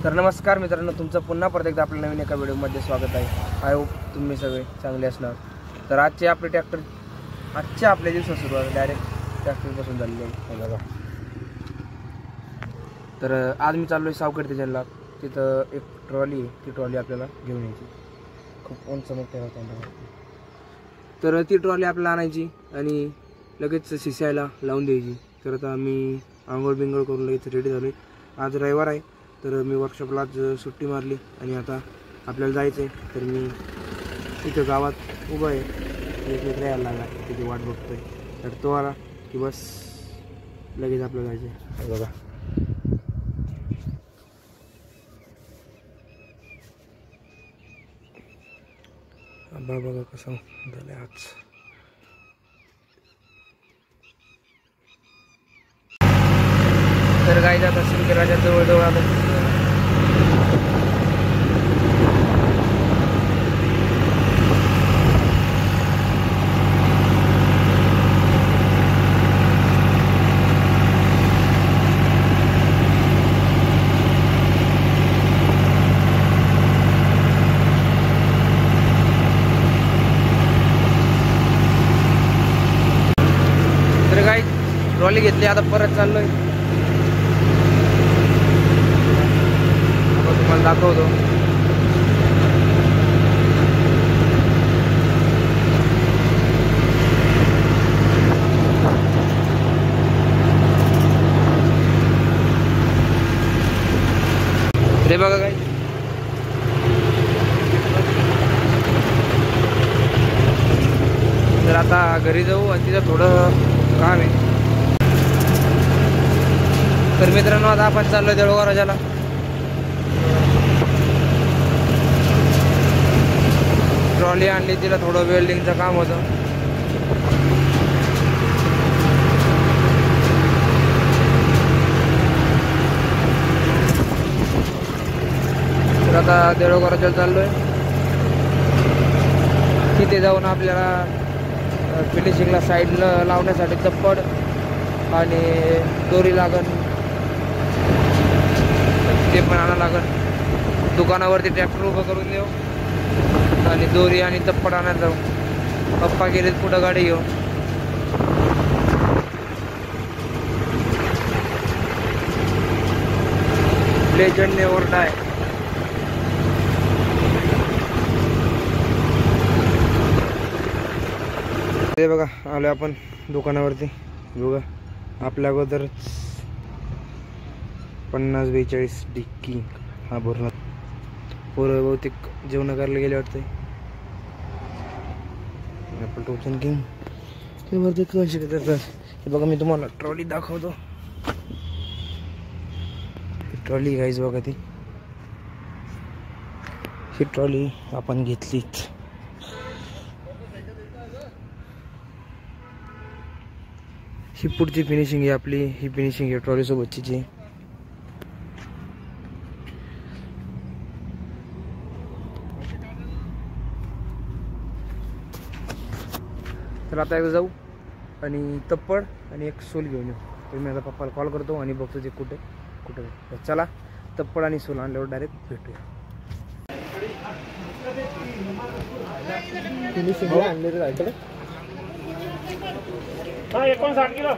तर नमस्कार मित्रांनो, तुमचं पुन्हा परत एकदा आपल्या नवीन एका व्हिडिओमध्ये स्वागत आहे। आय होप तुम्ही सगळे चांगले असणार। तर आजच्या आपल्या दिवसात सुरुवात डायरेक्ट ट्रॅक्टरपासून झालेली आहे बघा। तर आज मी चाललो आहे सावखेड स्टेशनला। तिथं एक ट्रॉली आहे, ती ट्रॉली आपल्याला घेऊन यायची। खूप उंच मोठ्या होत्या, तर ती ट्रॉली आपल्याला आणायची आणि लगेच शिसायला लावून द्यायची। तर आता मी आंघोळ बिंघोळ करून लगेच रेडी झालो आहे। आज रविवार आहे, तर मी वर्कशॉपला आज सुट्टी मारली आणि आता आपल्याला जायचं आहे। तर मी इथं गावात उभा आहे, एक मित्र यायला लागला, तिथे वाट बघतोय। तर तो आला की बस लगेच आपल्याला जायचं आहे बघा। आभाळ बघा कसं झालं आज। तर गाई जात असेल की राजा जवळ आलं। तर गाई ट्रॉली घेतली, आता परत चाललोय। तुम्हाला दाखवतो। ते बघा काय, तर आता घरी जाऊ आणि तिथं थोडं काम आहे। तर मित्रांनो, आता आपण चाललोय देऊळगाव राजाला। ट्रॉली आणली, तिला थोडं वेल्डिंगचं काम होतं। तर आता देऊळगाव राजाला चाललोय। तिथे जाऊन आपल्याला फिनिशिंगला साईडला लावण्यासाठी चप्पड आणि दोरी लागन, ते पण आणावं लागन। दुकानावरती ट्रॅक्टर उभं करून देऊ आणि दोरी आणि चप्पड आणायला जाऊ। पप्पा गेलेत पुढं गाडी घेऊन। लेजंडने ओरडा आहे। ते बघा, आलो आपण दुकानावरती। बघा आपल्या अगोदर 50-42 डिक्की हा भरून पोरं बहुतेक जेवण करायला गेले वाटते। आपण टोचन घेऊन ते वरती कशी करतात हे बघा। मी तुम्हाला ट्रॉली दाखवतो। ट्रॉली गाईज बघा, ती ही ट्रॉली आपण घेतलीच। ही पुढची फिनिशिंग आहे आपली, ही फिनिशिंग आहे ट्रॉली सोबतची जी। तर आता एकदा जाऊ आणि तप्पड आणि एक सोल घेऊन येऊ। तर मी आता पप्पाला कॉल करतो आणि बघतो ते कुठे कुठे। चला, तप्पड आणि सोल आणल्यावर डायरेक्ट भेटूया। फिनिशिंग आणले तर ऐकलं 59 किलो